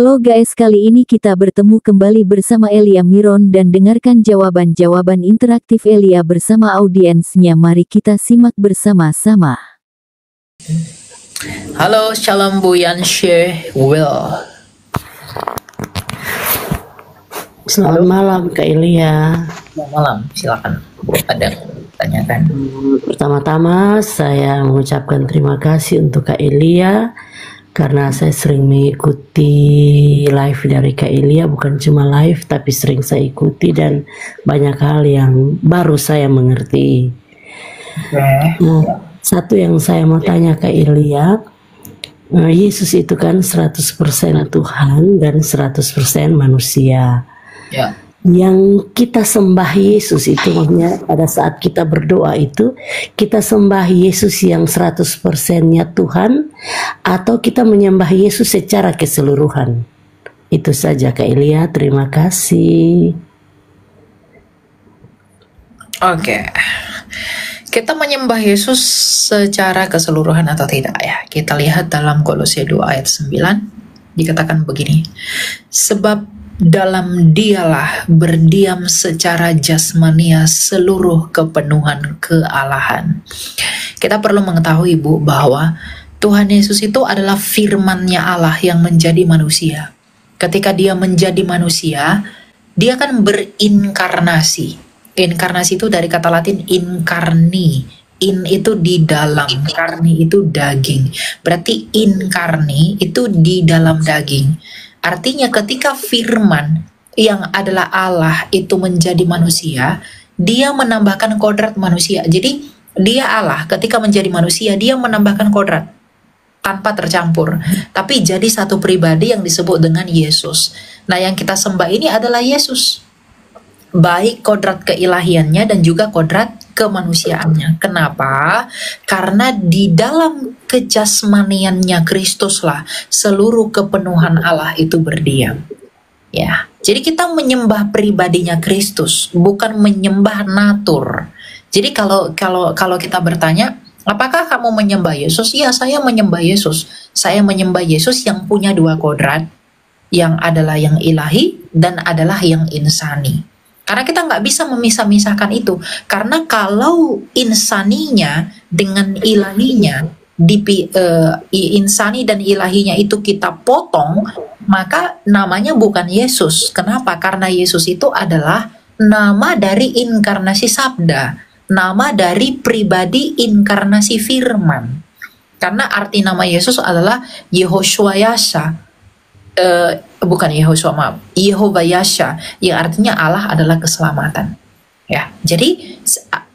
Halo guys, kali ini kita bertemu kembali bersama Elia Miron dan dengarkan jawaban-jawaban interaktif Elia bersama audiensnya. Mari kita simak bersama-sama. Halo, Shalom Bu Yansyeh Will. Selamat malam Kak Elia. Selamat malam, silakan Bu, ada yang tanyakan. Pertama-tama saya mengucapkan terima kasih untuk Kak Elia karena saya sering mengikuti live dari Kak Elia, bukan cuma live tapi sering saya ikuti dan banyak hal yang baru saya mengerti. Nah, satu yang saya mau tanya Kak Elia, Yesus itu kan 100% Tuhan dan 100% manusia. Ya. Yang kita sembah Yesus itu maksudnya pada saat kita berdoa itu kita sembah Yesus yang 100%-nya Tuhan atau kita menyembah Yesus secara keseluruhan. Itu saja Kak Elia, terima kasih. Oke. Kita menyembah Yesus secara keseluruhan atau tidak ya? Kita lihat dalam Kolose 2 ayat 9 dikatakan begini. Sebab dalam Dialah berdiam secara jasmania seluruh kepenuhan kealahan. Kita perlu mengetahui Bu bahwa Tuhan Yesus itu adalah firman-Nya Allah yang menjadi manusia. Ketika Dia menjadi manusia, Dia kan berinkarnasi. Inkarnasi itu dari kata Latin incarni. In itu di dalam, karni itu daging. Berarti inkarni itu di dalam daging. Artinya ketika firman yang adalah Allah itu menjadi manusia, dia menambahkan kodrat manusia. Jadi dia Allah ketika menjadi manusia, dia menambahkan kodrat tanpa tercampur. Tapi jadi satu pribadi yang disebut dengan Yesus. Nah yang kita sembah ini adalah Yesus. Baik kodrat keilahiannya dan juga kodrat kemanusiaannya. Kenapa? Karena di dalam kejasmaniannya Kristuslah seluruh kepenuhan Allah itu berdiam. Ya, jadi kita menyembah pribadinya Kristus, bukan menyembah natur. Jadi kalau kita bertanya, apakah kamu menyembah Yesus? Ya, saya menyembah Yesus. Saya menyembah Yesus yang punya dua kodrat, yang adalah yang ilahi dan adalah yang insani. Karena kita nggak bisa memisah-misahkan itu. Karena kalau insaninya dengan ilahinya, insani dan ilahinya itu kita potong, maka namanya bukan Yesus. Kenapa? Karena Yesus itu adalah nama dari inkarnasi sabda. Nama dari pribadi inkarnasi firman. Karena arti nama Yesus adalah Yehoshua Yasha. Bukan Yehoshua, maaf, Yehovah Yasha, yang artinya Allah adalah keselamatan. Ya, jadi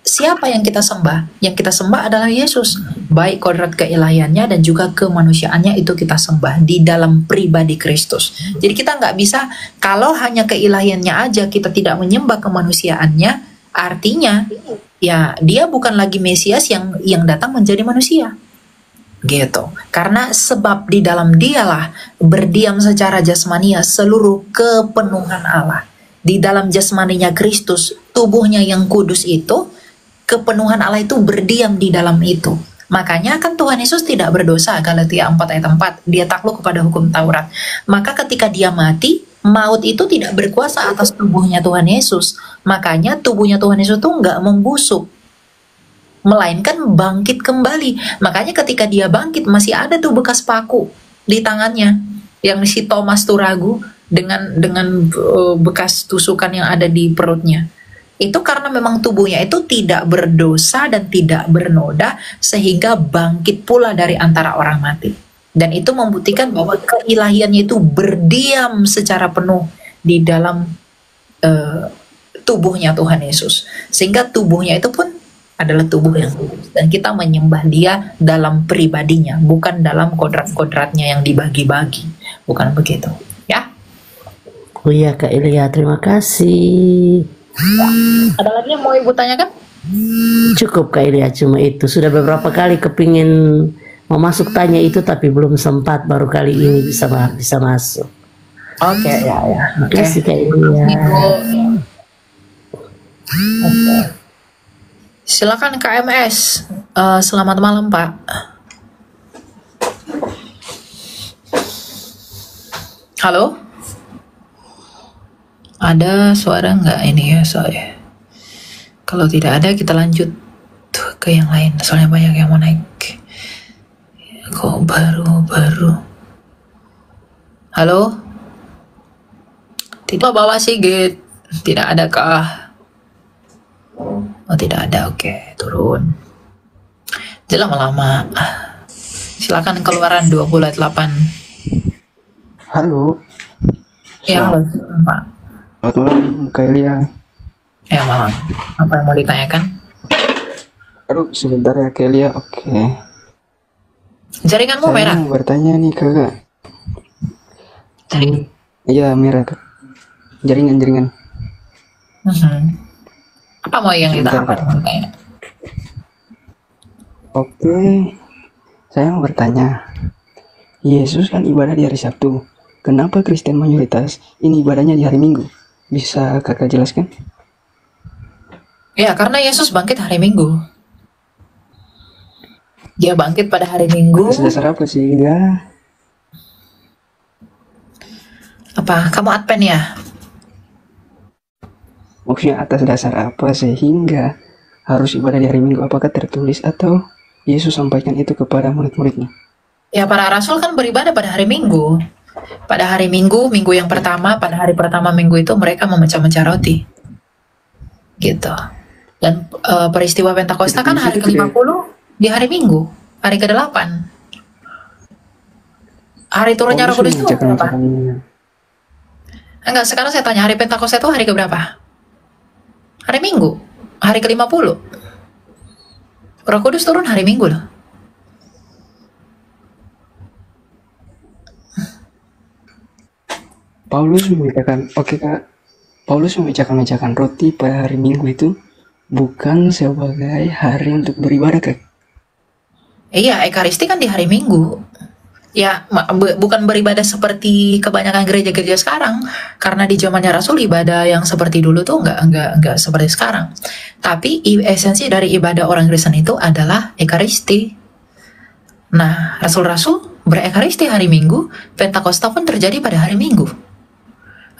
siapa yang kita sembah? Yang kita sembah adalah Yesus. Baik kodrat keilahiannya dan juga kemanusiaannya itu kita sembah di dalam pribadi Kristus. Jadi kita nggak bisa kalau hanya keilahiannya aja kita tidak menyembah kemanusiaannya, artinya ya dia bukan lagi Mesias yang datang menjadi manusia. Gitu. Karena sebab di dalam Dialah berdiam secara jasmania seluruh kepenuhan Allah. Di dalam jasmaninya Kristus, tubuhnya yang kudus itu, kepenuhan Allah itu berdiam di dalam itu. Makanya kan Tuhan Yesus tidak berdosa, Galatia 4 ayat 4, dia takluk kepada hukum Taurat. Maka ketika dia mati, maut itu tidak berkuasa atas tubuhnya Tuhan Yesus. Makanya tubuhnya Tuhan Yesus itu nggak membusuk, melainkan bangkit kembali. Makanya ketika dia bangkit masih ada tuh bekas paku di tangannya yang si Thomas tuh ragu dengan bekas tusukan yang ada di perutnya. Itu karena memang tubuhnya itu tidak berdosa dan tidak bernoda sehingga bangkit pula dari antara orang mati. Dan itu membuktikan bahwa keilahiannya itu berdiam secara penuh di dalam tubuhnya Tuhan Yesus. Sehingga tubuhnya itu pun adalah tubuh yang kudus dan kita menyembah dia dalam pribadinya, bukan dalam kodrat-kodratnya yang dibagi-bagi, bukan begitu ya. Oh iya Kak Elia, terima kasih. Ada lagi yang mau Ibu tanyakan? Cukup Kak Elia, cuma itu. Sudah beberapa kali kepingin mau masuk tanya itu tapi belum sempat, baru kali ini bisa masuk. Oke, ya. Terima kasih Kak Elia. Silakan KMS. Selamat malam Pak. Halo? Ada suara nggak ini ya soalnya? Kalau tidak ada kita lanjut ke yang lain. Soalnya banyak yang mau naik. Kok baru? Halo? Tidak bawa Sigit. Tidak adakah? Oh tidak ada, oke. Turun. Jangan lama-lama. Silakan keluaran 28. Halo, Ya, halo, Pak. selamat malam Kak Elia. Ya, malam. Apa yang mau ditanyakan? Aduh, sebentar ya Kak Elia. Oke. Jaringanmu Saya merah. mau bertanya nih kakak. Iya merah kak. Jaringan. Mhm. Apa mau yang Sebentar, apa yang mau ditanya? Oke. Saya mau bertanya. Yesus kan ibadah di hari Sabtu. Kenapa Kristen mayoritas ini ibadahnya di hari Minggu? Bisa kakak jelaskan? Ya, karena Yesus bangkit hari Minggu. Dia bangkit pada hari Minggu. Atas dasar apa sih? Enggak. Apa? Kamu Advent ya? Maksudnya atas dasar apa sehingga harus ibadah di hari Minggu? Apakah tertulis atau Yesus sampaikan itu kepada murid-muridnya? Ya, para rasul kan beribadah pada hari Minggu. Pada hari Minggu, minggu yang pertama, pada hari pertama minggu itu mereka memecah-mecah roti. Gitu. Dan peristiwa Pentakosta kan hari ke-50 di hari Minggu, hari ke-8. Hari turunnya Roh Kudus itu berapa? Enggak, sekarang saya tanya, hari Pentakosta itu hari keberapa? Hari Minggu, hari ke-50. Roh Kudus turun hari Minggu loh. Paulus memecahkan, oke kak, Paulus memecahkan roti pada hari Minggu itu bukan sebagai hari untuk beribadah kak. Iya, Ekaristi kan di hari Minggu. Ya, bukan beribadah seperti kebanyakan gereja-gereja sekarang, karena di zamannya Rasul ibadah yang seperti dulu tuh enggak seperti sekarang. Tapi esensi dari ibadah orang Kristen itu adalah Ekaristi. Nah, Rasul-Rasul berekaristi hari Minggu, Pentakosta pun terjadi pada hari Minggu.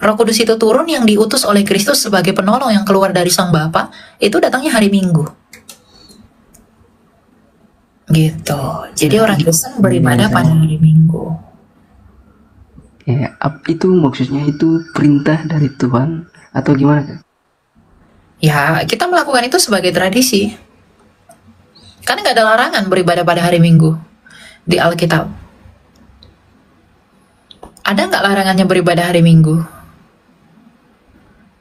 Roh Kudus itu turun yang diutus oleh Kristus sebagai penolong yang keluar dari Sang Bapa, itu datangnya hari Minggu. Gitu. Jadi orang Kristen beribadah pada hari Minggu. Ya, itu maksudnya itu perintah dari Tuhan atau gimana kak? Ya, kita melakukan itu sebagai tradisi. Karena nggak ada larangan beribadah pada hari Minggu di Alkitab. Ada nggak larangannya beribadah hari Minggu?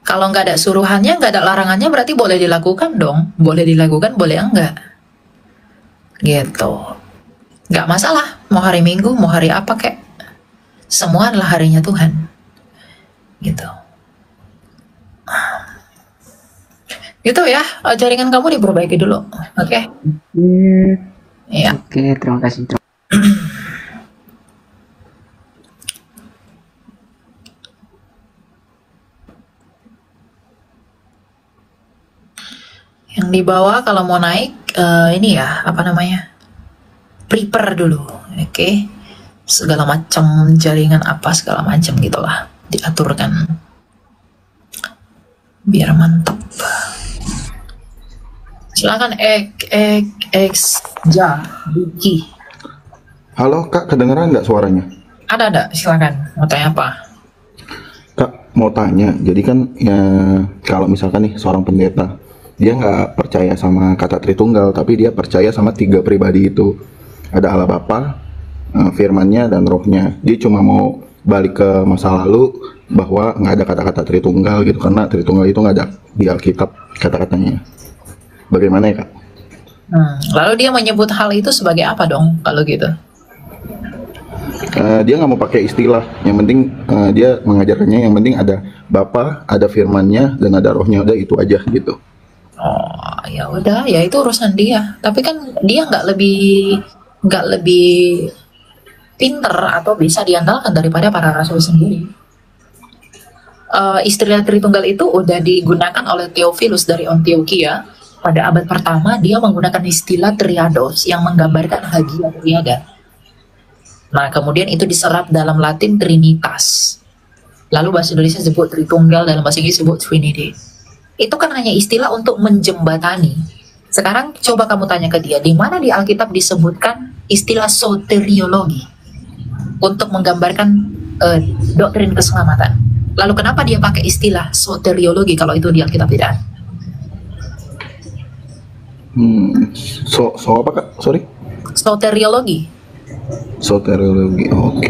Kalau nggak ada suruhannya, nggak ada larangannya, berarti boleh dilakukan dong. Boleh dilakukan, boleh enggak. Gitu. Nggak masalah, mau hari Minggu, mau hari apa kek. Semua adalah harinya Tuhan. Gitu. Gitu ya, jaringan kamu diperbaiki dulu. Oke? Iya. Oke, terima kasih. Yang di bawah kalau mau naik, ini ya, apa namanya? Prepare dulu, oke? Segala macam jaringan apa, segala macam gitulah. Diaturkan. Biar mantap. Silakan Buki. Halo kak, kedengeran nggak suaranya? Ada, silakan. Mau tanya apa? Kak, mau tanya, jadi kan ya, kalau misalkan nih seorang pendeta, dia nggak percaya sama kata Tritunggal, tapi dia percaya sama 3 pribadi itu. Ada Allah Bapa, firman-Nya, dan Roh-Nya. Dia cuma mau balik ke masa lalu bahwa nggak ada kata-kata Tritunggal gitu, karena Tritunggal itu nggak ada di Alkitab kata-katanya. Bagaimana ya kak? Lalu dia menyebut hal itu sebagai apa dong kalau gitu? Dia nggak mau pakai istilah, yang penting dia mengajarkannya, yang penting ada Bapa, ada firman-Nya, dan ada Roh-Nya, udah itu aja gitu. Oh, ya udah, ya itu urusan dia. Tapi kan dia nggak lebih pinter atau bisa diandalkan daripada para rasul sendiri. Istilah Tritunggal itu udah digunakan oleh Theophilus dari Antioquia pada abad pertama. Dia menggunakan istilah triados yang menggambarkan hagia triada. Nah, kemudian itu diserap dalam Latin Trinitas. Lalu bahasa Indonesia sebut Tritunggal, dalam bahasa Inggris sebut Trinity. Itu kan hanya istilah untuk menjembatani. Sekarang coba kamu tanya ke dia, di mana di Alkitab disebutkan istilah soteriologi untuk menggambarkan doktrin keselamatan. Lalu kenapa dia pakai istilah soteriologi kalau itu di Alkitab tidak ada? So apa kak? Sorry? Soteriologi. Soteriologi. Oke.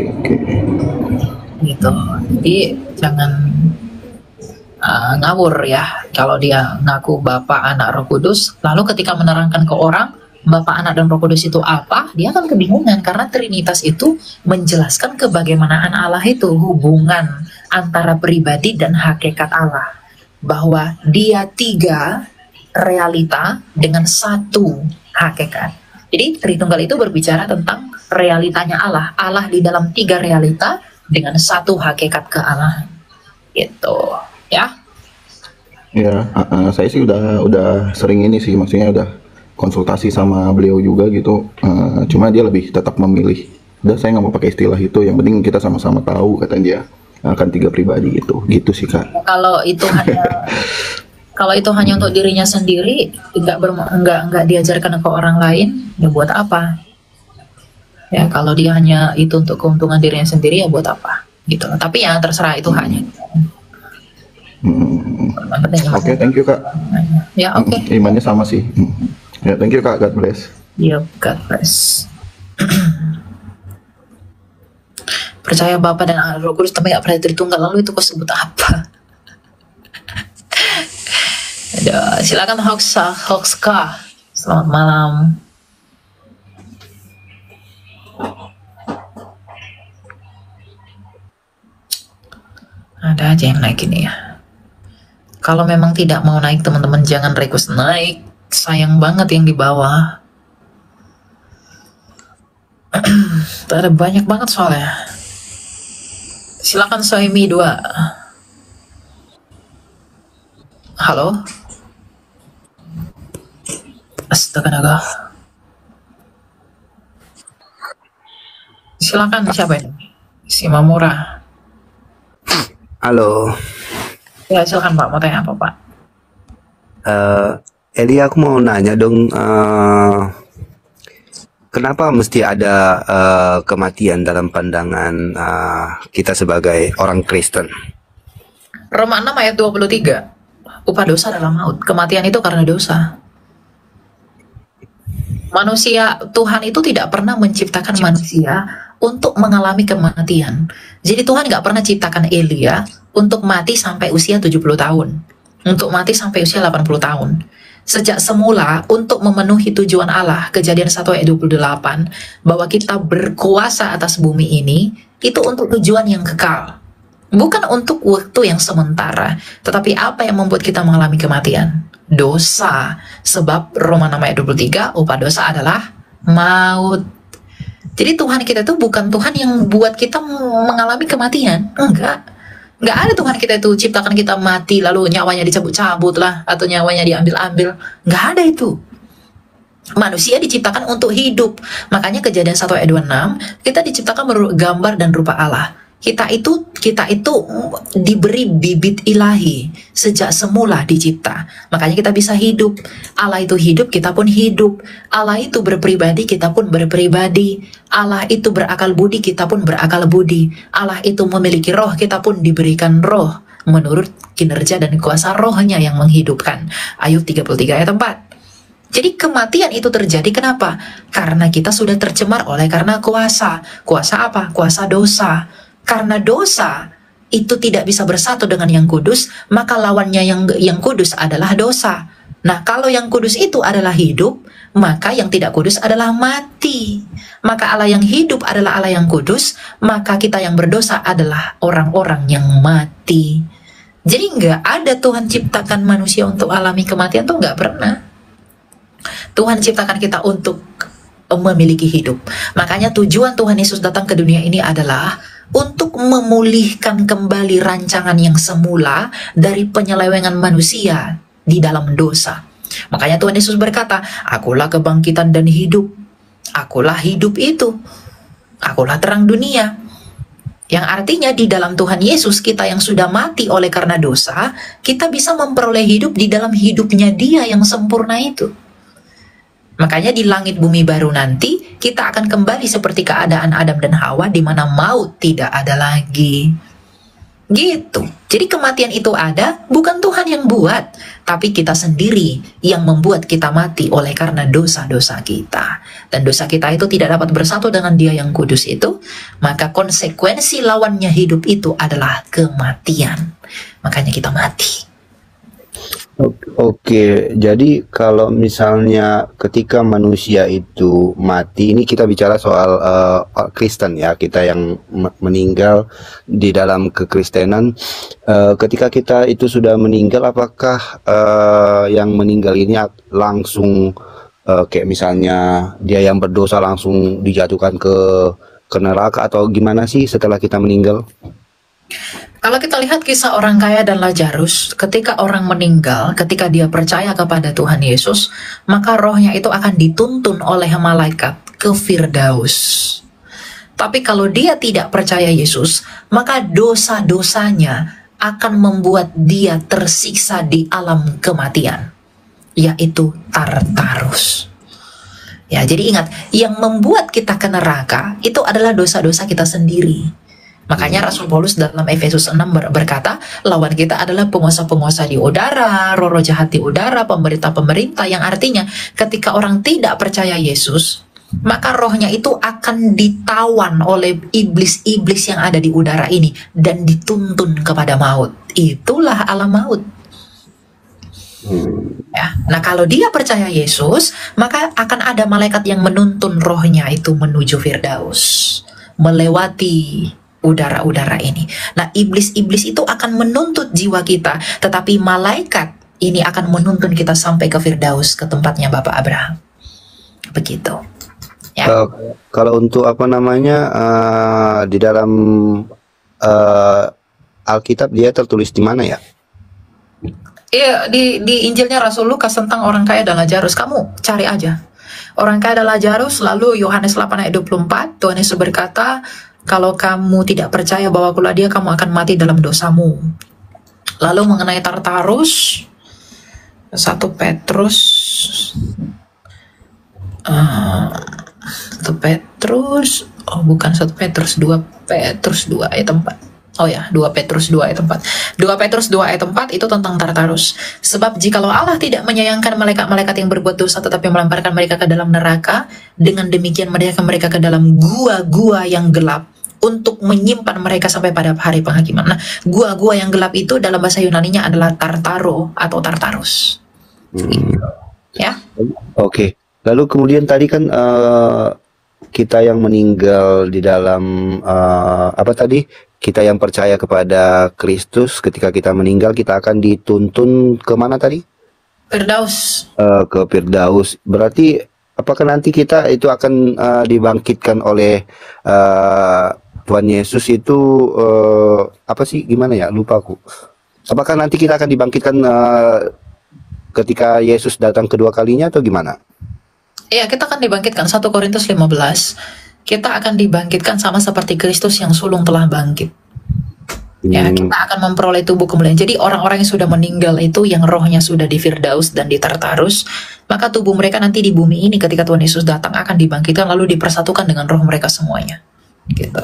Gitu. Jadi jangan ngawur ya kalau dia ngaku Bapa, Anak, Roh Kudus, lalu ketika menerangkan ke orang Bapa, Anak, dan Roh Kudus itu apa, dia akan kebingungan karena Trinitas itu menjelaskan kebagaimanaan Allah itu, hubungan antara pribadi dan hakikat Allah, bahwa dia 3 realita dengan 1 hakikat. Jadi Tritunggal itu berbicara tentang realitanya Allah, Allah di dalam 3 realita dengan 1 hakikat kealahan, gitu ya. Ya, saya sih udah sering ini sih, maksudnya udah konsultasi sama beliau juga gitu. Cuma dia lebih tetap memilih, udah saya nggak mau pakai istilah itu, yang penting kita sama-sama tahu, kata dia, akan 3 pribadi gitu sih kak. Kalau itu hanya untuk dirinya sendiri, nggak diajarkan ke orang lain, ya buat apa? Ya kalau dia hanya itu untuk keuntungan dirinya sendiri, ya buat apa? Gitu. Tapi ya terserah, itu hanya. Oke, thank you kak. Ya oke. Imannya sama sih. Ya, thank you kak. God bless. Ya, God bless. Percaya Bapa dan Anak, Roh Kudus, tapi nggak pernah Tritunggal. Lalu itu kau sebut apa? Aduh, silakan Hoxka. Selamat malam. Ada aja yang naik ini ya. Kalau memang tidak mau naik, teman-teman jangan request naik. Sayang banget yang di bawah. Ada banyak banget soalnya. Silakan Soimi 2. Halo? Astaga. Silakan, siapa ini? Si Mamura. Halo. Ya, silakan Pak, mau tanya apa Pak? Eli, aku mau nanya dong, kenapa mesti ada kematian dalam pandangan kita sebagai orang Kristen? Roma 6 ayat 23. Upah dosa adalah maut. Kematian itu karena dosa. Manusia, Tuhan itu tidak pernah menciptakan manusia untuk mengalami kematian. Jadi Tuhan nggak pernah ciptakan Elia untuk mati sampai usia 70 tahun. Untuk mati sampai usia 80 tahun. Sejak semula untuk memenuhi tujuan Allah, Kejadian 1 ayat 28, bahwa kita berkuasa atas bumi ini, itu untuk tujuan yang kekal. Bukan untuk waktu yang sementara, tetapi apa yang membuat kita mengalami kematian? Dosa. Sebab Roma 6 ayat 23, upah dosa adalah maut. Jadi Tuhan kita itu bukan Tuhan yang buat kita mengalami kematian. Enggak ada Tuhan kita itu ciptakan kita mati lalu nyawanya dicabut-cabut lah, atau nyawanya diambil-ambil. Enggak ada itu. Manusia diciptakan untuk hidup. Makanya Kejadian 1 ayat 26, kita diciptakan menurut gambar dan rupa Allah. Kita itu diberi bibit ilahi sejak semula dicipta. Makanya kita bisa hidup. Allah itu hidup, kita pun hidup. Allah itu berpribadi, kita pun berpribadi. Allah itu berakal budi, kita pun berakal budi. Allah itu memiliki roh, kita pun diberikan roh menurut kinerja dan kuasa rohnya yang menghidupkan. Ayub 33 ayat 4. Jadi kematian itu terjadi kenapa? Karena kita sudah tercemar karena kuasa. Kuasa apa? Kuasa dosa. Karena dosa itu tidak bisa bersatu dengan yang kudus, maka lawannya yang kudus adalah dosa. Nah, kalau yang kudus itu adalah hidup, maka yang tidak kudus adalah mati. Maka Allah yang hidup adalah Allah yang kudus, maka kita yang berdosa adalah orang-orang yang mati. Jadi nggak ada Tuhan ciptakan manusia untuk alami kematian, tuh nggak pernah. Tuhan ciptakan kita untuk memiliki hidup. Makanya tujuan Tuhan Yesus datang ke dunia ini adalah untuk memulihkan kembali rancangan yang semula dari penyelewengan manusia di dalam dosa. Makanya Tuhan Yesus berkata, akulah kebangkitan dan hidup. Akulah hidup itu. Akulah terang dunia. Yang artinya di dalam Tuhan Yesus, kita yang sudah mati oleh karena dosa, kita bisa memperoleh hidup di dalam hidupnya Dia yang sempurna itu. Makanya di langit bumi baru nanti, kita akan kembali seperti keadaan Adam dan Hawa, di mana maut tidak ada lagi. Gitu. Jadi kematian itu ada, bukan Tuhan yang buat, tapi kita sendiri yang membuat kita mati oleh karena dosa-dosa kita. Dan dosa kita itu tidak dapat bersatu dengan Dia yang kudus itu, maka konsekuensi lawannya hidup itu adalah kematian. Makanya kita mati. Oke, jadi kalau misalnya ketika manusia itu mati, ini kita bicara soal Kristen ya, kita yang meninggal di dalam kekristenan. Ketika kita itu sudah meninggal, apakah yang meninggal ini langsung kayak misalnya dia yang berdosa langsung dijatuhkan ke neraka, atau gimana sih setelah kita meninggal? Kalau kita lihat kisah orang kaya dan Lazarus, ketika orang meninggal, ketika dia percaya kepada Tuhan Yesus, maka rohnya itu akan dituntun oleh malaikat ke Firdaus. Tapi kalau dia tidak percaya Yesus, maka dosa-dosanya akan membuat dia tersiksa di alam kematian, yaitu Tartarus. Ya, jadi ingat, yang membuat kita ke neraka itu adalah dosa-dosa kita sendiri. Makanya Rasul Paulus dalam Efesus 6 berkata, lawan kita adalah penguasa-penguasa di udara, roh-roh jahat di udara, pemerintah-pemerintah, yang artinya ketika orang tidak percaya Yesus, maka rohnya itu akan ditawan oleh iblis-iblis yang ada di udara ini dan dituntun kepada maut. Itulah alam maut. Ya. Nah, kalau dia percaya Yesus, maka akan ada malaikat yang menuntun rohnya itu menuju Firdaus, melewati udara-udara ini. Nah, iblis-iblis itu akan menuntut jiwa kita, tetapi malaikat ini akan menuntun kita sampai ke Firdaus, ke tempatnya Bapak Abraham. Begitu. Ya. Kalau untuk apa namanya di dalam Alkitab dia tertulis di mana ya? Iya, di Injilnya Rasul Lukas tentang orang kaya dan Lazarus. Kamu cari aja. Orang kaya dan Lazarus, lalu Yohanes 8 ayat 24, Tuhan Yesus berkata, kalau kamu tidak percaya bahwa akulah Dia, kamu akan mati dalam dosamu. Lalu mengenai Tartarus, 1 Petrus 2 Petrus 2 ayat 4. Oh ya, 2 Petrus 2 ayat 4. 2 Petrus 2 ayat 4 itu tentang Tartarus. Sebab jikalau Allah tidak menyayangkan malaikat-malaikat yang berbuat dosa tetapi melemparkan mereka ke dalam neraka, dengan demikian mereka ke dalam gua-gua yang gelap untuk menyimpan mereka sampai pada hari penghakiman. Nah, gua-gua yang gelap itu dalam bahasa Yunaninya adalah Tartaro atau Tartarus. Ya. Oke. Lalu kemudian tadi kan kita yang meninggal di dalam apa tadi? Kita yang percaya kepada Kristus, ketika kita meninggal kita akan dituntun ke mana tadi? Firdaus. Ke Firdaus. Berarti apakah nanti kita itu akan dibangkitkan oleh Tuhan Yesus itu apa sih, gimana ya, lupa aku. Apakah nanti kita akan dibangkitkan ketika Yesus datang kedua kalinya atau gimana? Iya, kita akan dibangkitkan. 1 Korintus 15. Kita akan dibangkitkan sama seperti Kristus yang sulung telah bangkit. Ya, kita akan memperoleh tubuh kemuliaan. Jadi orang-orang yang sudah meninggal itu, yang rohnya sudah di Firdaus dan di Tartarus, maka tubuh mereka nanti di bumi ini ketika Tuhan Yesus datang akan dibangkitkan lalu dipersatukan dengan roh mereka semuanya. Gitu.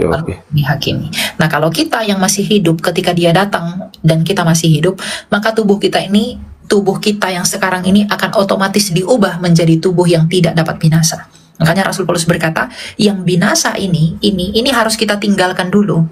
Oke. Dihakimi. Nah, kalau kita yang masih hidup ketika Dia datang dan kita masih hidup, maka tubuh kita yang sekarang ini akan otomatis diubah menjadi tubuh yang tidak dapat binasa. Makanya Rasul Paulus berkata, yang binasa ini harus kita tinggalkan dulu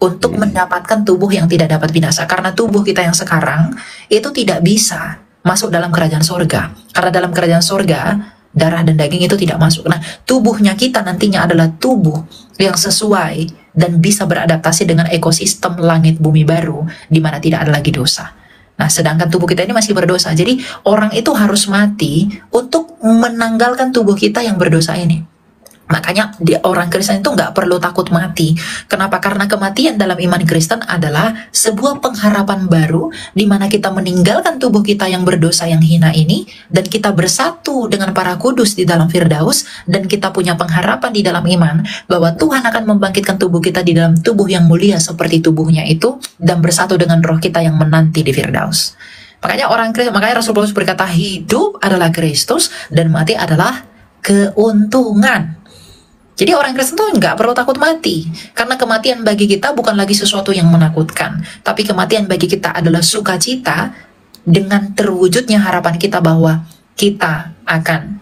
untuk mendapatkan tubuh yang tidak dapat binasa. Karena tubuh kita yang sekarang itu tidak bisa masuk dalam kerajaan sorga. Karena dalam kerajaan sorga darah dan daging itu tidak masuk. Nah, tubuhnya kita nantinya adalah tubuh yang sesuai dan bisa beradaptasi dengan ekosistem langit bumi baru, di mana tidak ada lagi dosa. Nah, sedangkan tubuh kita ini masih berdosa. Jadi, orang itu harus mati untuk menanggalkan tubuh kita yang berdosa ini. Makanya orang Kristen itu nggak perlu takut mati. Kenapa? Karena kematian dalam iman Kristen adalah sebuah pengharapan baru di mana kita meninggalkan tubuh kita yang berdosa yang hina ini dan kita bersatu dengan para kudus di dalam Firdaus, dan kita punya pengharapan di dalam iman bahwa Tuhan akan membangkitkan tubuh kita di dalam tubuh yang mulia seperti tubuhnya itu dan bersatu dengan roh kita yang menanti di Firdaus. Makanya Rasul Paulus berkata hidup adalah Kristus dan mati adalah keuntungan. Jadi orang Kristen tuh nggak perlu takut mati, karena kematian bagi kita bukan lagi sesuatu yang menakutkan, tapi kematian bagi kita adalah sukacita dengan terwujudnya harapan kita bahwa kita akan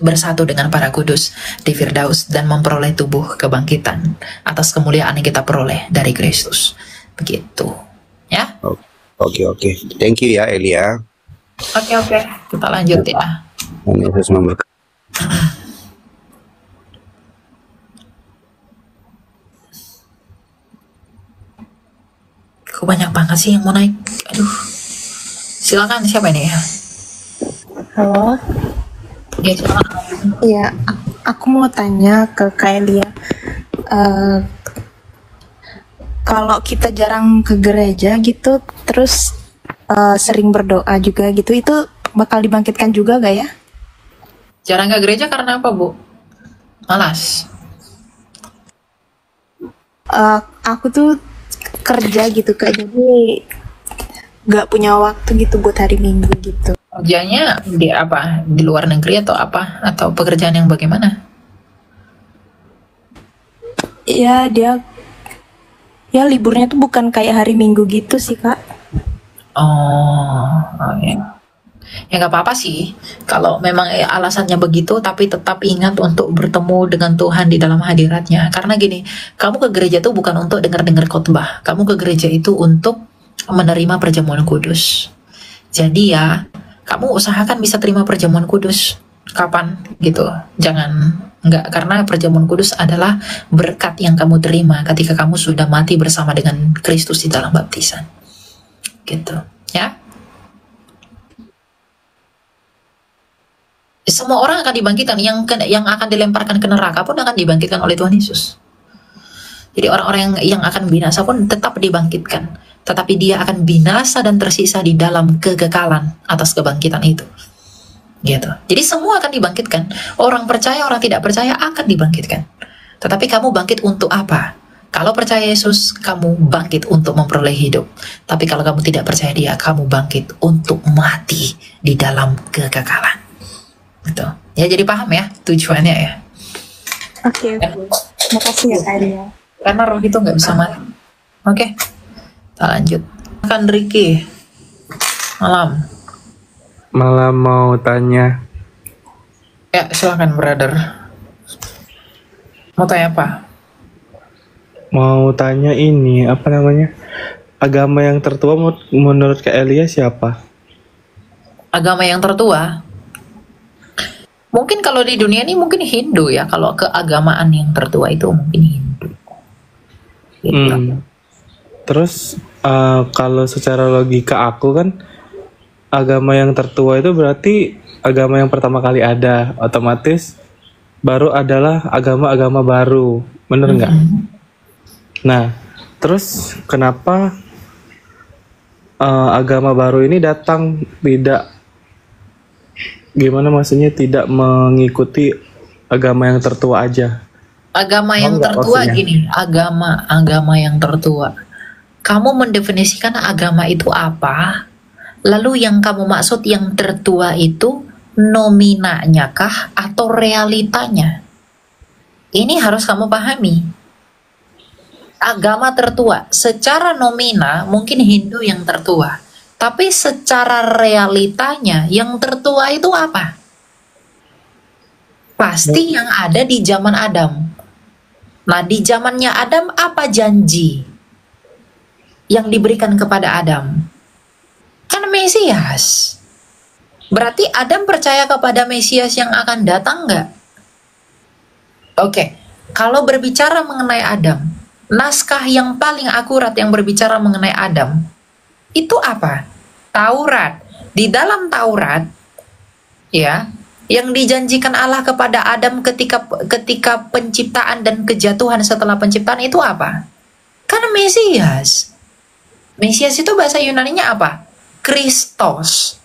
bersatu dengan para kudus di Firdaus dan memperoleh tubuh kebangkitan atas kemuliaan yang kita peroleh dari Kristus. Begitu, ya? Oke. Thank you ya Elia. Oke. Kita lanjut ya. Tuhan Yesus memberkati. Kok banyak banget sih yang mau naik? Aduh. Silakan, siapa ini ya? Halo, Ya, silakan. iya, aku mau tanya ke Kak Elia. Kalau kita jarang ke gereja gitu, terus sering berdoa juga gitu, itu bakal dibangkitkan juga gak ya? Jarang ke gereja karena apa, Bu? Malas. Aku tuh kerja gitu Kak, jadi gak punya waktu gitu buat hari Minggu gitu. Kerjanya di apa? Di luar negeri atau apa? Atau pekerjaan yang bagaimana? Ya ya liburnya tuh bukan kayak hari Minggu gitu sih Kak. Oh ya. Ya nggak apa-apa sih. Kalau memang alasannya begitu, tapi tetap ingat untuk bertemu dengan Tuhan di dalam hadiratnya. Karena gini, kamu ke gereja itu bukan untuk dengar-dengar khotbah. Kamu ke gereja itu untuk menerima perjamuan kudus. Jadi ya, kamu usahakan bisa terima perjamuan kudus. Kapan gitu? Enggak, karena perjamuan kudus adalah berkat yang kamu terima ketika kamu sudah mati bersama dengan Kristus di dalam baptisan. Gitu, ya. Semua orang akan dibangkitkan, yang akan dilemparkan ke neraka pun akan dibangkitkan oleh Tuhan Yesus. Jadi orang-orang yang akan binasa pun tetap dibangkitkan, tetapi dia akan binasa dan tersisa di dalam kekekalan atas kebangkitan itu. Gitu. Jadi semua akan dibangkitkan. Orang percaya, orang tidak percaya akan dibangkitkan. Tetapi kamu bangkit untuk apa? Kalau percaya Yesus, kamu bangkit untuk memperoleh hidup. Tapi kalau kamu tidak percaya Dia, kamu bangkit untuk mati di dalam kekekalan. Gitu. Ya, jadi paham ya tujuannya ya. Oke. Makasih ya Kak Elia. Karena roh itu nggak bisa mati. Oke, kita lanjut. Kan Ricky, malam mau tanya. Ya, silakan brother. Mau tanya apa? Mau tanya ini, apa namanya? Agama yang tertua menurut Kak Elia siapa? Agama yang tertua? Mungkin kalau di dunia ini mungkin Hindu ya. Kalau keagamaan yang tertua itu mungkin Hindu. Gitu. Terus kalau secara logika aku kan, agama yang tertua itu berarti agama yang pertama kali ada, otomatis baru adalah agama-agama baru, bener nggak? Nah, terus kenapa agama baru ini datang tidak mengikuti agama yang tertua aja? Agama yang tertua gini, agama yang tertua. Kamu mendefinisikan agama itu apa? Lalu yang kamu maksud yang tertua itu nominanya kah atau realitanya? Ini harus kamu pahami. Agama tertua, secara nomina mungkin Hindu yang tertua. Tapi secara realitanya yang tertua itu apa? Pasti yang ada di zaman Adam. Nah, di zamannya Adam apa janji yang diberikan kepada Adam? Kan Mesias. Berarti Adam percaya kepada Mesias yang akan datang nggak? Oke, kalau berbicara mengenai Adam, naskah yang paling akurat yang berbicara mengenai Adam itu apa? Taurat. Di dalam Taurat, ya, Yang dijanjikan Allah kepada Adam ketika penciptaan dan kejatuhan setelah penciptaan itu apa? Kan Mesias. Mesias itu bahasa Yunaninya apa? Kristos.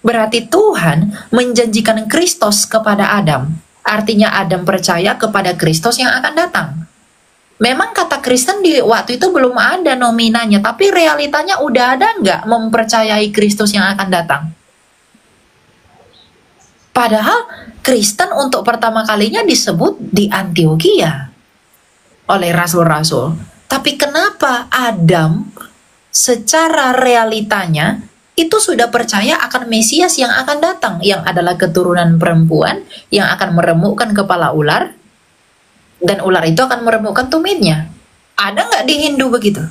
Berarti Tuhan menjanjikan Kristos kepada Adam. Artinya Adam percaya kepada Kristos yang akan datang. Memang kata Kristen di waktu itu belum ada nominanya, tapi realitanya udah ada nggak mempercayai Kristus yang akan datang? Padahal Kristen untuk pertama kalinya disebut di Antioquia oleh rasul-rasul. Tapi kenapa Adam secara realitanya itu sudah percaya akan Mesias yang akan datang, yang adalah keturunan perempuan yang akan meremukkan kepala ular, dan ular itu akan meremukkan tumitnya. Ada nggak di Hindu begitu?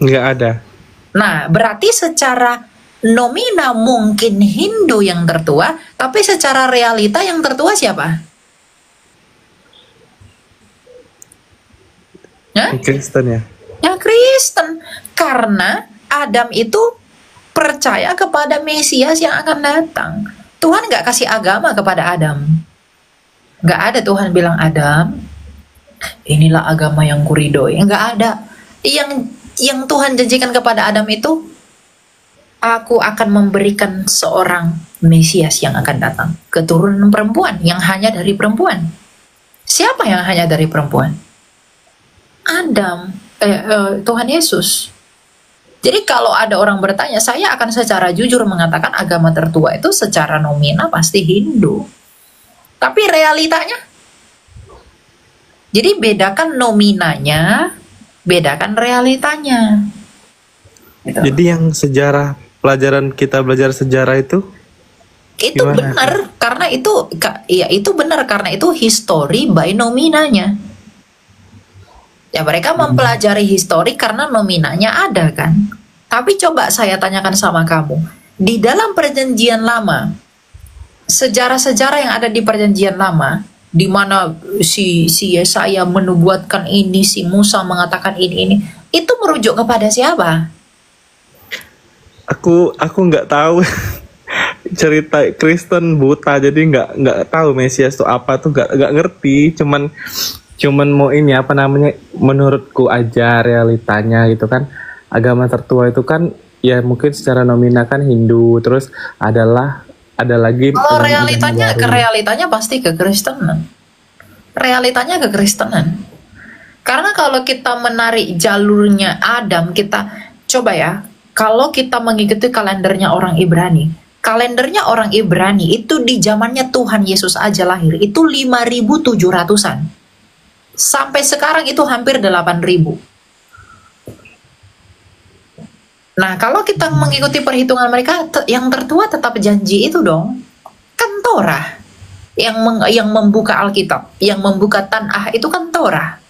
Nggak ada. Nah, berarti secara nomina mungkin Hindu yang tertua, tapi secara realita yang tertua siapa? Ya? Kristen ya? Ya Kristen. Karena Adam itu percaya kepada Mesias yang akan datang. Tuhan nggak kasih agama kepada Adam. Nggak ada Tuhan bilang, Adam, inilah agama yang kuridoi. Nggak ada. Yang Tuhan janjikan kepada Adam itu, aku akan memberikan seorang Mesias yang akan datang. Keturunan perempuan, yang hanya dari perempuan. Siapa yang hanya dari perempuan? Adam. Tuhan Yesus. Jadi kalau ada orang bertanya, saya akan secara jujur mengatakan agama tertua itu secara nominal pasti Hindu. Tapi realitanya, jadi bedakan nominanya, bedakan realitanya. Gitu. Jadi yang sejarah, pelajaran kita belajar sejarah itu gimana? Benar, karena itu benar karena itu history by nominanya. Ya mereka mempelajari histori karena nominanya ada kan. Tapi coba saya tanyakan sama kamu, di dalam perjanjian lama, sejarah-sejarah yang ada di perjanjian lama, di mana si Yesaya menubuatkan ini, si Musa mengatakan ini, itu merujuk kepada siapa? Aku nggak tahu. Cerita Kristen buta, jadi nggak tahu Mesias itu apa tuh, nggak ngerti. Cuman mau ini apa namanya, menurutku aja realitanya gitu kan, agama tertua itu kan ya mungkin secara nominal kan Hindu, terus ada lagi kalau realitanya pasti kekristenan. Realitanya kekristenan. Karena kalau kita menarik jalurnya Adam, kita coba ya, kalau kita mengikuti kalendernya orang Ibrani, kalendernya orang Ibrani itu di zamannya Tuhan Yesus aja lahir itu 5.700-an. Sampai sekarang itu hampir 8.000. Nah, kalau kita mengikuti perhitungan mereka, yang tertua tetap janji itu dong. Kan Torah yang membuka Alkitab, yang membuka Tanakh itu kan Torah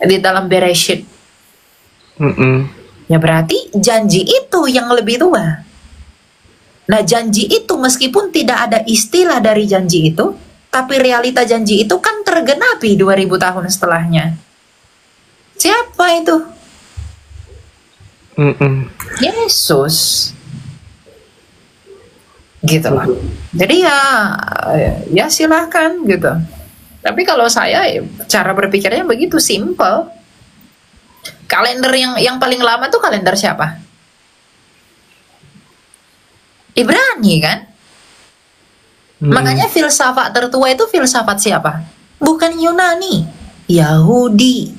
di dalam Bereshit. Ya berarti janji itu yang lebih tua. Nah, janji itu meskipun tidak ada istilah dari janji itu, tapi realita janji itu kan tergenapi 2000 tahun setelahnya. Siapa itu? Yesus. Gitu lah. Jadi ya silahkan gitu. Tapi kalau saya cara berpikirnya begitu simple. Kalender yang paling lama tuh kalender siapa? Ibrani kan? Makanya filsafat tertua itu filsafat siapa? Bukan Yunani, Yahudi.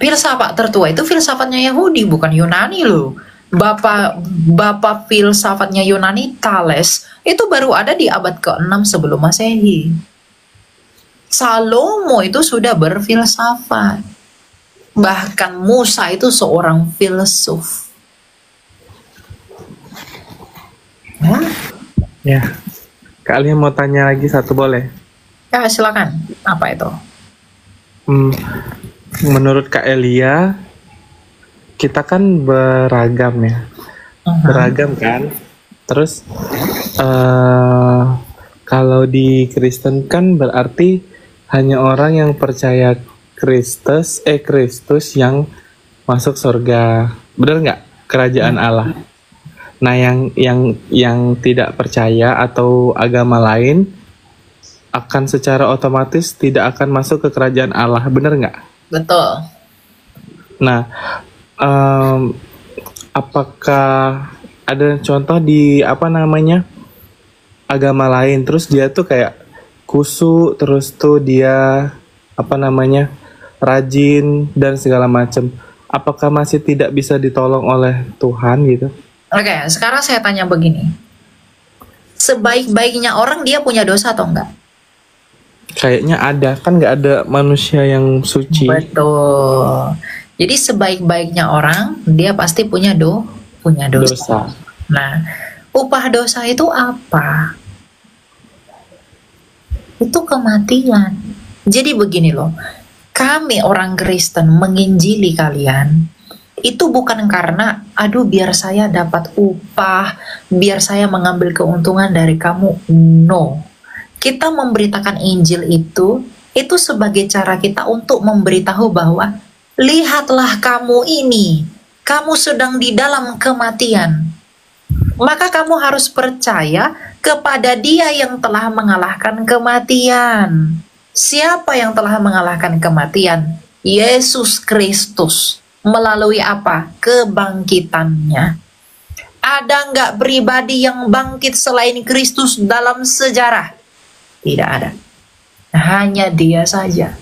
Filsafat tertua itu filsafatnya Yahudi, bukan Yunani loh. Bapak filsafatnya Yunani, Thales, itu baru ada di abad ke-6 sebelum Masehi. Salomo itu sudah berfilsafat. Bahkan Musa itu seorang filsuf. Ya, kalian mau tanya lagi satu boleh? Ya silakan. Apa itu? Menurut Kak Elia, kita kan beragam ya, beragam kan. Terus kalau di Kristen kan berarti hanya orang yang percaya Kristus yang masuk surga. Benar nggak? Kerajaan Allah. Nah, yang tidak percaya atau agama lain akan secara otomatis tidak akan masuk ke kerajaan Allah, bener nggak? Betul. Nah, apakah ada contoh di agama lain, terus dia tuh kayak kusuk, terus tuh dia rajin dan segala macam, apakah masih tidak bisa ditolong oleh Tuhan gitu? Oke, sekarang saya tanya begini. Sebaik-baiknya orang dia punya dosa atau enggak? Kayaknya ada, kan nggak ada manusia yang suci. Betul. Jadi sebaik-baiknya orang dia pasti punya dosa. Nah, upah dosa itu apa? Itu kematian. Jadi begini loh, kami orang Kristen menginjili kalian itu bukan karena aduh biar saya dapat upah, biar saya mengambil keuntungan dari kamu. No. Kita memberitakan Injil itu sebagai cara kita untuk memberitahu bahwa lihatlah kamu ini, kamu sedang di dalam kematian. Maka kamu harus percaya kepada Dia yang telah mengalahkan kematian. Siapa yang telah mengalahkan kematian? Yesus Kristus. Melalui apa? Kebangkitannya. Ada nggak pribadi yang bangkit selain Kristus dalam sejarah? Tidak ada. Hanya Dia saja.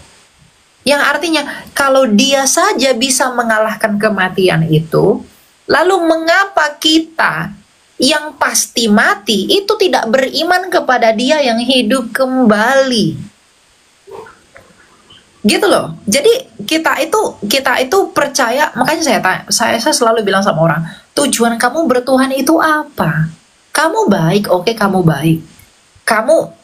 Yang artinya, kalau Dia saja bisa mengalahkan kematian itu, lalu mengapa kita yang pasti mati itu tidak beriman kepada Dia yang hidup kembali? Gitu loh. Jadi kita itu percaya, makanya saya selalu bilang sama orang, tujuan kamu bertuhan itu apa? Kamu baik, oke, kamu baik.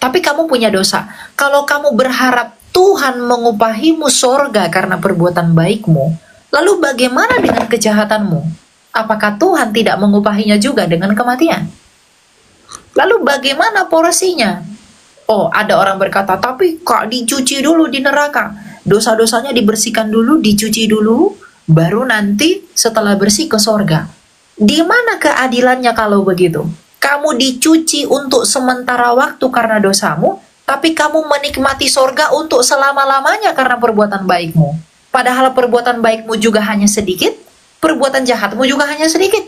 Tapi kamu punya dosa. Kalau kamu berharap Tuhan mengupahimu sorga karena perbuatan baikmu, lalu bagaimana dengan kejahatanmu? Apakah Tuhan tidak mengupahinya juga dengan kematian? Lalu bagaimana porsinya? Oh, ada orang berkata, tapi kok dicuci dulu di neraka? Dosa-dosanya dibersihkan dulu, dicuci dulu, baru nanti setelah bersih ke sorga. Di mana keadilannya kalau begitu? Kamu dicuci untuk sementara waktu karena dosamu, tapi kamu menikmati sorga untuk selama-lamanya karena perbuatan baikmu. Padahal perbuatan baikmu juga hanya sedikit, perbuatan jahatmu juga hanya sedikit.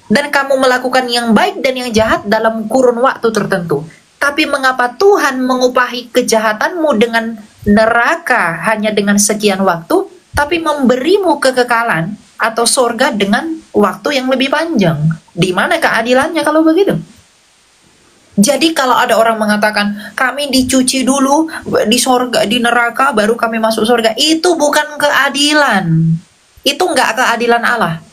Dan kamu melakukan yang baik dan yang jahat dalam kurun waktu tertentu. Tapi mengapa Tuhan mengupahi kejahatanmu dengan neraka hanya dengan sekian waktu, tapi memberimu kekekalan atau sorga dengan waktu yang lebih panjang? Di mana keadilannya kalau begitu? Jadi kalau ada orang mengatakan kami dicuci dulu di sorga, di neraka, baru kami masuk sorga, itu bukan keadilan. Itu enggak keadilan Allah.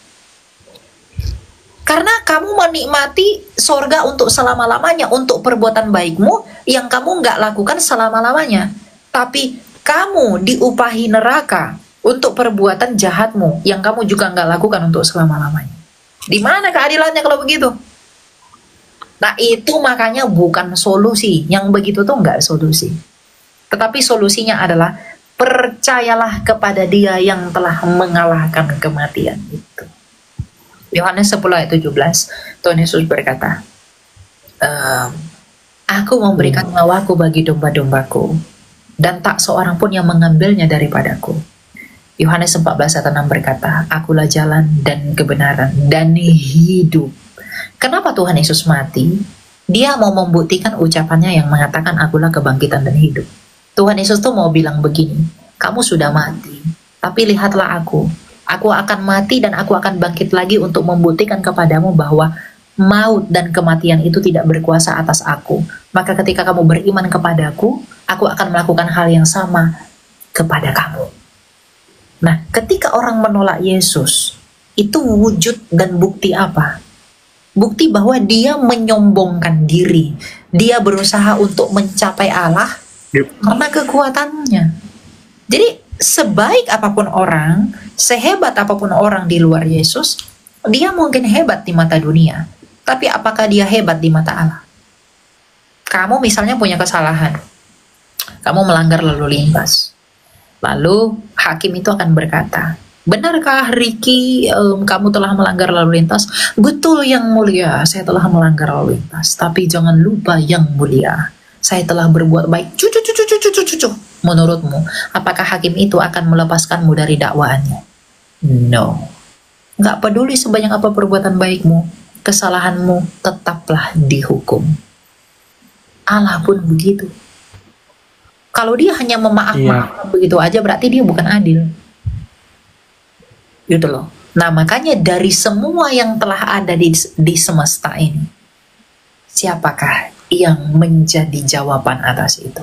Karena kamu menikmati sorga untuk selama-lamanya, untuk perbuatan baikmu yang kamu enggak lakukan selama-lamanya. Tapi kamu diupahi neraka untuk perbuatan jahatmu yang kamu juga enggak lakukan untuk selama-lamanya. Di mana keadilannya kalau begitu? Nah, itu makanya bukan solusi. Yang begitu tuh enggak solusi. Tetapi solusinya adalah percayalah kepada Dia yang telah mengalahkan kematian itu. Yohanes 10 ayat 17, Tuhan Yesus berkata, Aku memberikan nyawaku bagi domba-dombaku, dan tak seorang pun yang mengambilnya daripadaku. Yohanes 14 ayat 6 berkata, Akulah jalan dan kebenaran dan hidup. Kenapa Tuhan Yesus mati? Dia mau membuktikan ucapannya yang mengatakan akulah kebangkitan dan hidup. Tuhan Yesus tuh mau bilang begini, kamu sudah mati, tapi lihatlah aku akan mati dan aku akan bangkit lagi untuk membuktikan kepadamu bahwa maut dan kematian itu tidak berkuasa atas aku. Maka ketika kamu beriman kepadaku, aku akan melakukan hal yang sama kepada kamu. Nah, ketika orang menolak Yesus, itu wujud dan bukti apa? Bukti bahwa dia menyombongkan diri. Dia berusaha untuk mencapai Allah karena kekuatannya. Jadi sebaik apapun orang, sehebat apapun orang di luar Yesus, dia mungkin hebat di mata dunia. Tapi apakah dia hebat di mata Allah? Kamu misalnya punya kesalahan. Kamu melanggar lalu lintas. Lalu hakim itu akan berkata, Benarkah Ricky, kamu telah melanggar lalu lintas? Betul yang mulia, saya telah melanggar lalu lintas. Tapi jangan lupa yang mulia, saya telah berbuat baik. Cucu. Menurutmu, apakah hakim itu akan melepaskanmu dari dakwaannya? No. Nggak peduli sebanyak apa perbuatan baikmu, kesalahanmu tetaplah dihukum. Allah pun begitu. Kalau dia hanya memaafkan begitu aja, berarti dia bukan adil. Gitu loh. Nah, makanya dari semua yang telah ada di semesta ini, siapakah yang menjadi jawaban atas itu?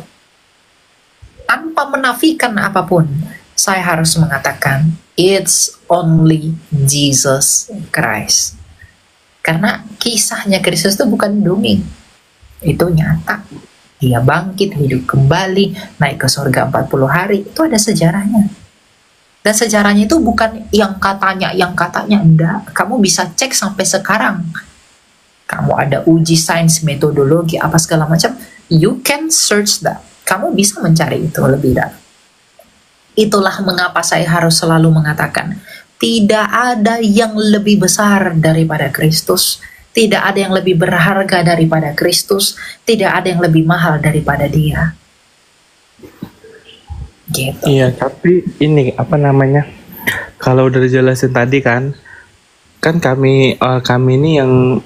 Tanpa menafikan apapun, saya harus mengatakan it's only Jesus Christ. Karena kisahnya Kristus itu bukan dongeng, itu nyata. Dia bangkit, hidup kembali, naik ke surga 40 hari, itu ada sejarahnya. Dan sejarahnya itu bukan yang katanya, enggak. Kamu bisa cek sampai sekarang. Kamu ada uji sains, metodologi, apa segala macam. You can search that. Kamu bisa mencari itu lebih dalam. Itulah mengapa saya harus selalu mengatakan, tidak ada yang lebih besar daripada Kristus. Tidak ada yang lebih berharga daripada Kristus. Tidak ada yang lebih mahal daripada Dia. Gitu. Iya, tapi ini apa namanya? Kalau udah dijelasin tadi kan kami ini yang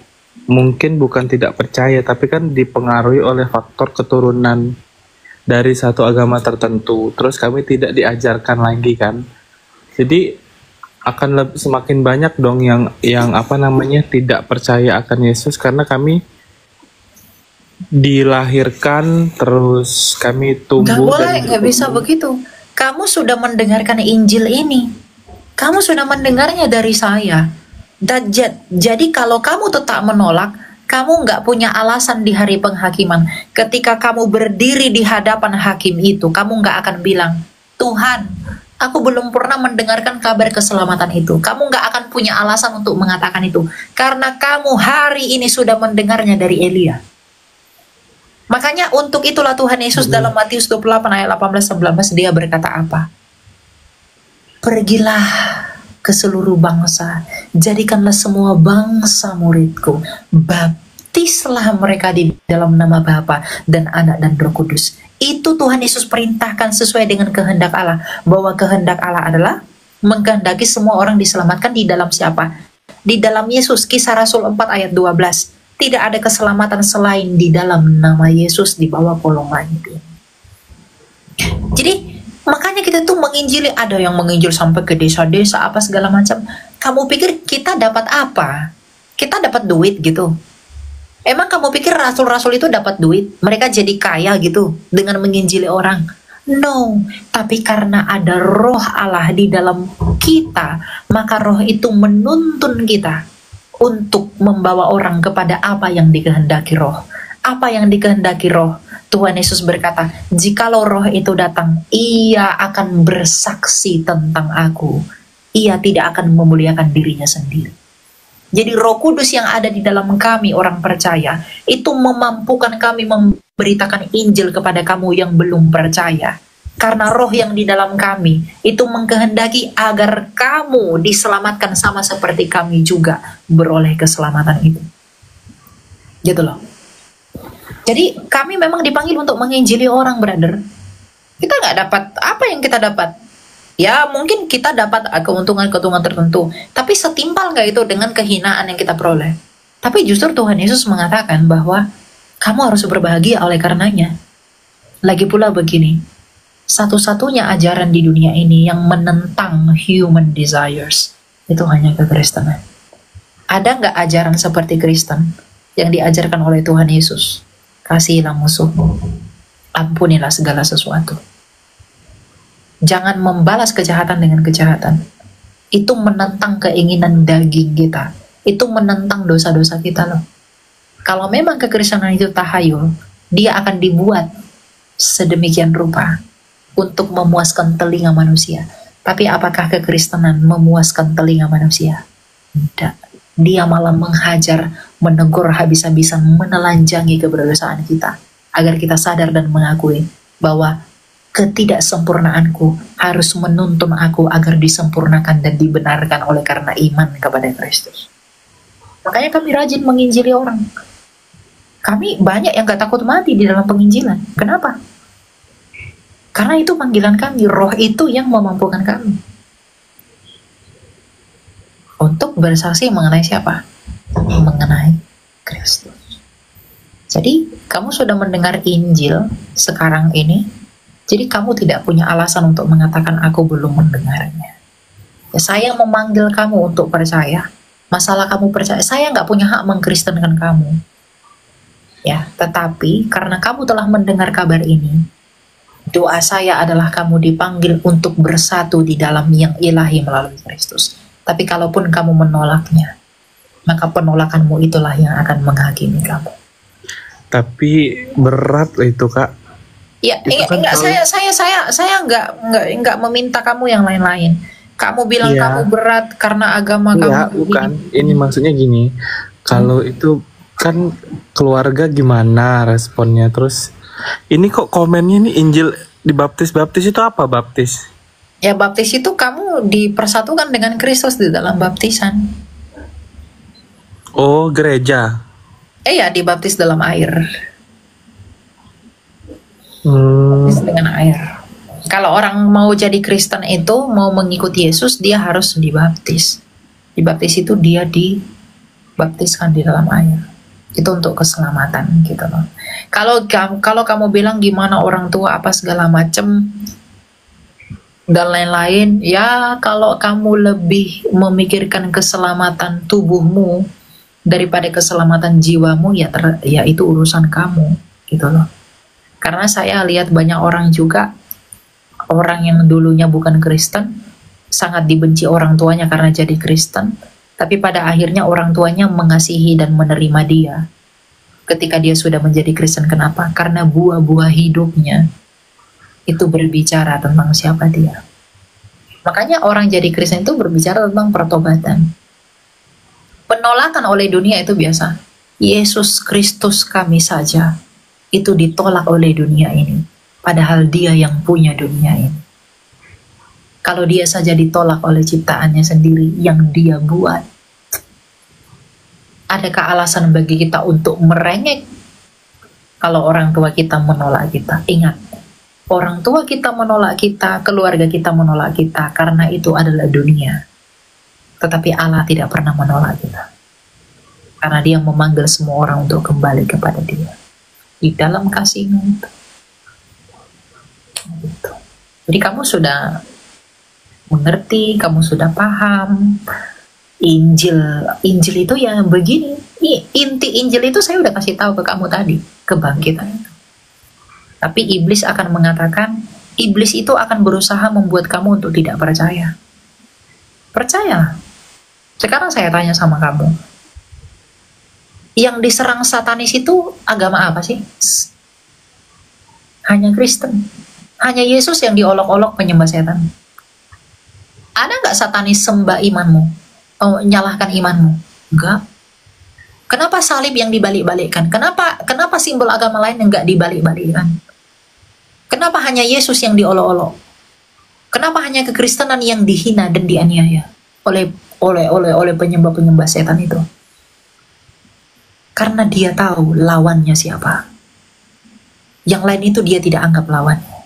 mungkin bukan tidak percaya, tapi kan dipengaruhi oleh faktor keturunan dari satu agama tertentu. Terus kami tidak diajarkan lagi kan. Jadi akan semakin banyak dong yang apa namanya tidak percaya akan Yesus karena kami dilahirkan terus kami tumbuh. Nggak bisa begitu. Kamu sudah mendengarkan Injil ini, kamu sudah mendengarnya dari saya. Jadi kalau kamu tetap menolak, kamu nggak punya alasan di hari penghakiman. Ketika kamu berdiri di hadapan hakim itu, kamu nggak akan bilang, Tuhan, aku belum pernah mendengarkan kabar keselamatan itu. Kamu nggak akan punya alasan untuk mengatakan itu, karena kamu hari ini sudah mendengarnya dari Elia. Makanya untuk itulah Tuhan Yesus dalam Matius 28 ayat 18-19 dia berkata apa? Pergilah ke seluruh bangsa, jadikanlah semua bangsa muridku, baptislah mereka di dalam nama Bapa dan Anak dan Roh Kudus. Itu Tuhan Yesus perintahkan sesuai dengan kehendak Allah, bahwa kehendak Allah adalah mengkehendaki semua orang diselamatkan di dalam siapa? Di dalam Yesus. Kisah Rasul 4 ayat 12. Tidak ada keselamatan selain di dalam nama Yesus di bawah kolong langit ini. Jadi makanya kita tuh menginjili, ada yang menginjil sampai ke desa-desa apa segala macam. Kamu pikir kita dapat apa? Kita dapat duit gitu? Emang kamu pikir rasul-rasul itu dapat duit? Mereka jadi kaya gitu dengan menginjili orang? No, tapi karena ada roh Allah di dalam kita, maka roh itu menuntun kita untuk membawa orang kepada apa yang dikehendaki roh. Apa yang dikehendaki roh? Tuhan Yesus berkata, jikalau roh itu datang, ia akan bersaksi tentang aku. Ia tidak akan memuliakan dirinya sendiri. Jadi Roh Kudus yang ada di dalam kami orang percaya, itu memampukan kami memberitakan Injil kepada kamu yang belum percaya. Karena roh yang di dalam kami itu mengkehendaki agar kamu diselamatkan sama seperti kami juga beroleh keselamatan itu. Gitu loh. Jadi kami memang dipanggil untuk menginjili orang, brother. Kita nggak dapat apa yang kita dapat. Ya mungkin kita dapat keuntungan-keuntungan tertentu, tapi setimpal nggak itu dengan kehinaan yang kita peroleh. Tapi justru Tuhan Yesus mengatakan bahwa kamu harus berbahagia oleh karenanya. Lagi pula begini, satu-satunya ajaran di dunia ini yang menentang human desires itu hanya kekristenan. Ada nggak ajaran seperti Kristen yang diajarkan oleh Tuhan Yesus? Kasihilah musuhmu, ampunilah segala sesuatu. Jangan membalas kejahatan dengan kejahatan. Itu menentang keinginan daging kita. Itu menentang dosa-dosa kita loh. Kalau memang kekristenan itu tahayul, dia akan dibuat sedemikian rupa untuk memuaskan telinga manusia. Tapi apakah kekristenan memuaskan telinga manusia? Tidak. Dia malah menghajar, menegur habis-habisan, menelanjangi keberdosaan kita, agar kita sadar dan mengakui bahwa ketidaksempurnaanku harus menuntun aku agar disempurnakan dan dibenarkan oleh karena iman kepada Kristus. Makanya kami rajin menginjili orang. Kami banyak yang gak takut mati di dalam penginjilan. Kenapa? Karena itu panggilan kami. Roh itu yang memampukan kami untuk bersaksi mengenai siapa? Mengenai Kristus. Jadi kamu sudah mendengar Injil sekarang ini, jadi kamu tidak punya alasan untuk mengatakan aku belum mendengarnya. Ya, saya memanggil kamu untuk percaya. Masalah kamu percaya, saya nggak punya hak mengkristenkan kamu. Ya, tetapi karena kamu telah mendengar kabar ini, doa saya adalah kamu dipanggil untuk bersatu di dalam yang ilahi melalui Kristus. Tapi kalaupun kamu menolaknya, maka penolakanmu itulah yang akan menghakimi kamu. Tapi berat itu, Kak. Ya, Itu kan enggak, kalau- saya enggak meminta kamu yang lain-lain. Kamu bilang Iya. kamu berat karena agama Enggak, kamu bukan. begini. Ini maksudnya gini. Kalau itu kan keluarga gimana responnya? Terus ini kok komennya nih Injil dibaptis. Baptis itu apa baptis? Ya, baptis itu kamu dipersatukan dengan Kristus di dalam baptisan. Oh, gereja. Ya, dibaptis dalam air. Hmm, Baptis dengan air. Kalau orang mau jadi Kristen itu, mau mengikuti Yesus, dia harus dibaptis. Dibaptis itu dia dibaptiskan di dalam air. Itu untuk keselamatan gitu loh. Kalau kamu bilang gimana orang tua apa segala macem dan lain-lain, ya kalau kamu lebih memikirkan keselamatan tubuhmu daripada keselamatan jiwamu, ya itu urusan kamu gitu loh. Karena saya lihat banyak orang juga, orang yang dulunya bukan Kristen sangat dibenci orang tuanya karena jadi Kristen, tapi pada akhirnya orang tuanya mengasihi dan menerima dia ketika dia sudah menjadi Kristen. Kenapa? Karena buah-buah hidupnya itu berbicara tentang siapa dia. Makanya orang jadi Kristen itu berbicara tentang pertobatan. Penolakan oleh dunia itu biasa. Yesus Kristus kami saja itu ditolak oleh dunia ini, padahal dia yang punya dunia ini. Kalau dia saja ditolak oleh ciptaannya sendiri yang dia buat, adakah alasan bagi kita untuk merengek kalau orang tua kita menolak kita? Ingat, orang tua kita menolak kita, keluarga kita menolak kita, karena itu adalah dunia. Tetapi Allah tidak pernah menolak kita, karena dia memanggil semua orang untuk kembali kepada dia di dalam kasih-Nya itu. Gitu. Jadi kamu sudah mengerti, kamu sudah paham Injil itu ya begini. Inti Injil itu saya udah kasih tahu ke kamu tadi, kebangkitan itu. Tapi iblis akan mengatakan, iblis itu akan berusaha membuat kamu untuk tidak percaya. Percayalah. Sekarang saya tanya sama kamu, yang diserang satanis itu agama apa sih? Hanya Kristen. Hanya Yesus yang diolok-olok penyembah setan. Ada nggak satanis sembah imanmu? Oh, nyalahkan imanmu? Enggak. Kenapa salib yang dibalik-balikkan? Kenapa simbol agama lain yang nggak dibalik-balikkan? Kenapa hanya Yesus yang diolok-olok? Kenapa hanya kekristenan yang dihina dan dianiaya oleh penyembah-penyembah setan itu? Karena dia tahu lawannya siapa. Yang lain itu dia tidak anggap lawannya.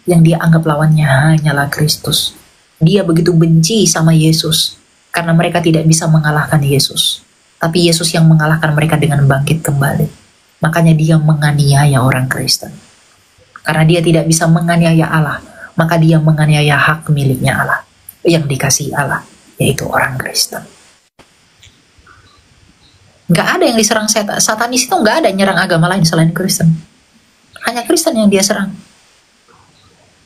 Yang dia anggap lawannya hanyalah Kristus. Dia begitu benci sama Yesus karena mereka tidak bisa mengalahkan Yesus. Tapi Yesus yang mengalahkan mereka dengan bangkit kembali. Makanya dia menganiaya orang Kristen. Karena dia tidak bisa menganiaya Allah, maka dia menganiaya hak miliknya Allah yang dikasihi Allah, yaitu orang Kristen. Nggak ada yang diserang satanis itu, nggak ada nyerang agama lain selain Kristen. Hanya Kristen yang dia serang.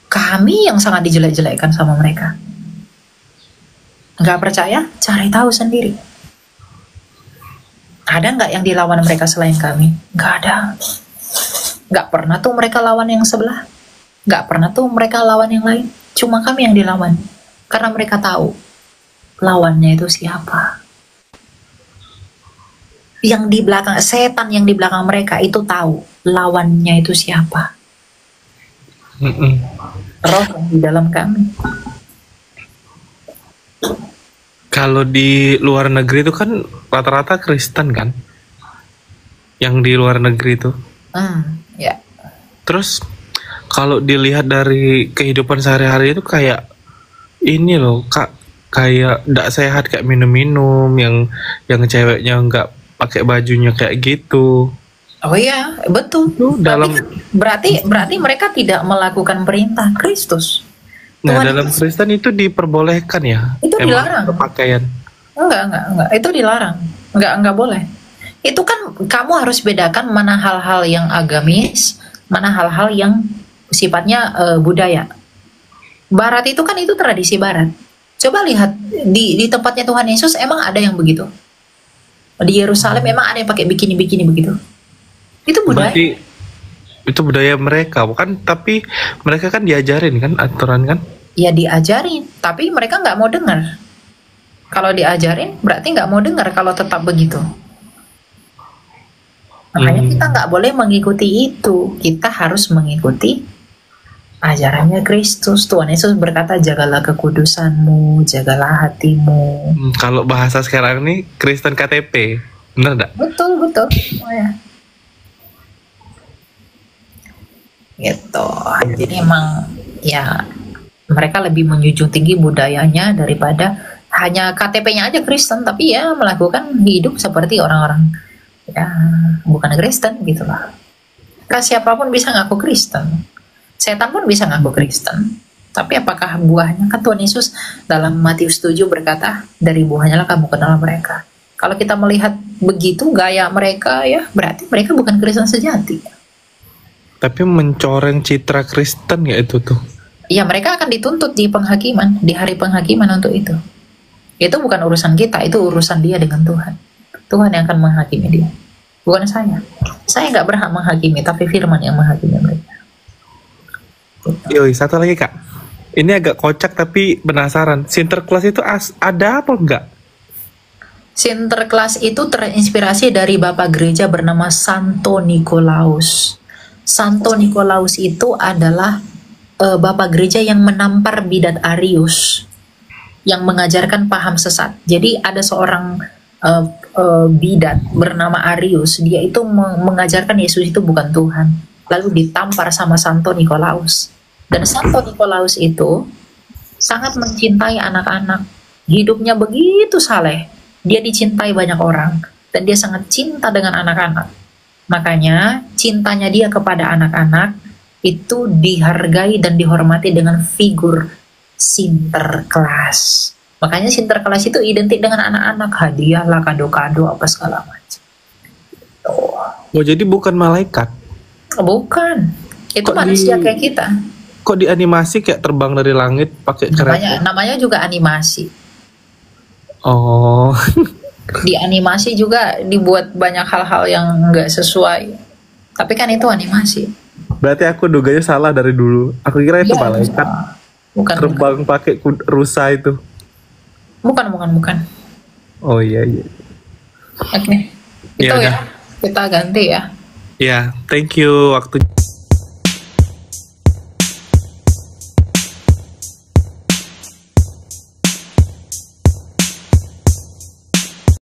Kami yang sangat dijelek-jelekkan sama mereka. Nggak percaya? Cari tahu sendiri. Ada nggak yang dilawan mereka selain kami? Nggak ada. Nggak pernah tuh mereka lawan yang sebelah. Nggak pernah tuh mereka lawan yang lain. Cuma kami yang dilawan. Karena mereka tahu lawannya itu siapa. Yang di belakang, setan yang di belakang mereka itu tahu lawannya itu siapa. Mm-mm. Roh yang di dalam kami. Kalau di luar negeri itu kan rata-rata Kristen kan, yang di luar negeri itu. Ya. Terus kalau dilihat dari kehidupan sehari-hari itu kayak ini loh kak, kayak nggak sehat, kayak minum-minum, yang ceweknya nggak pakai bajunya kayak gitu. Oh iya, betul. Dalam Berarti mereka tidak melakukan perintah Kristus. Nah, Tuhan dalam Kristen itu diperbolehkan ya? Itu Emang dilarang. Pakaian. Enggak. Itu dilarang. Enggak boleh. Itu kan kamu harus bedakan mana hal-hal yang agamis, mana hal-hal yang sifatnya budaya. Barat itu kan itu tradisi Barat. Coba lihat di tempatnya Tuhan Yesus emang ada yang begitu. Di Yerusalem emang ada yang pakai bikini-bikini begitu. Itu budaya. Berarti itu budaya mereka, bukan? Tapi mereka kan diajarin kan aturan kan? Ya diajarin, tapi mereka nggak mau dengar. Kalau diajarin berarti nggak mau dengar kalau tetap begitu. Makanya kita nggak boleh mengikuti itu. Kita harus mengikuti ajarannya Kristus. Tuhan Yesus berkata, jagalah kekudusanmu, jagalah hatimu. Kalau bahasa sekarang nih Kristen KTP, bener nggak? Betul. Oh, ya. Gitu. Jadi emang ya mereka lebih menjunjung tinggi budayanya daripada hanya KTP-nya aja Kristen, tapi ya melakukan hidup seperti orang-orang ya bukan Kristen gitu lah. Kan siapapun bisa ngaku Kristen, setan pun bisa ngaku Kristen, tapi apakah buahnya? Kan Tuhan Yesus dalam Matius 7 berkata, dari buahnya lah kamu kenal mereka. Kalau kita melihat begitu gaya mereka, ya berarti mereka bukan Kristen sejati. Tapi mencoreng citra Kristen ya itu tuh. Ya mereka akan dituntut di penghakiman, di hari penghakiman untuk itu. Itu bukan urusan kita, itu urusan dia dengan Tuhan. Tuhan yang akan menghakimi dia, bukan saya. Saya nggak berhak menghakimi, tapi Firman yang menghakimi mereka. Yoi, satu lagi kak. Ini agak kocak tapi penasaran. Sinterklas itu ada apa enggak? Sinterklas itu terinspirasi dari Bapak Gereja bernama Santo Nikolaus. Santo Nikolaus itu adalah Bapak Gereja yang menampar bidat Arius, yang mengajarkan paham sesat. Jadi ada seorang bidat bernama Arius, dia itu mengajarkan Yesus itu bukan Tuhan, lalu ditampar sama Santo Nikolaus. Dan Santo Nikolaus itu sangat mencintai anak-anak, hidupnya begitu saleh, dia dicintai banyak orang, dan dia sangat cinta dengan anak-anak. Makanya cintanya dia kepada anak-anak itu dihargai dan dihormati dengan figur Sinterklas. Makanya Sinterklas itu identik dengan anak-anak, hadiah lah, kado-kado apa segala macam. Oh jadi bukan malaikat? Bukan, itu manusia kayak kita. Kok di animasi kayak terbang dari langit pakai kereta? Namanya juga animasi. Oh. Di animasi juga dibuat banyak hal-hal yang nggak sesuai. Tapi kan itu animasi. Berarti aku duganya salah dari dulu. Aku kira itu malaikat. Bukan. Terbang pakai rusa itu. Bukan. Oh iya. Oke. Itu ya. Kita ganti ya. Ya, thank you waktu.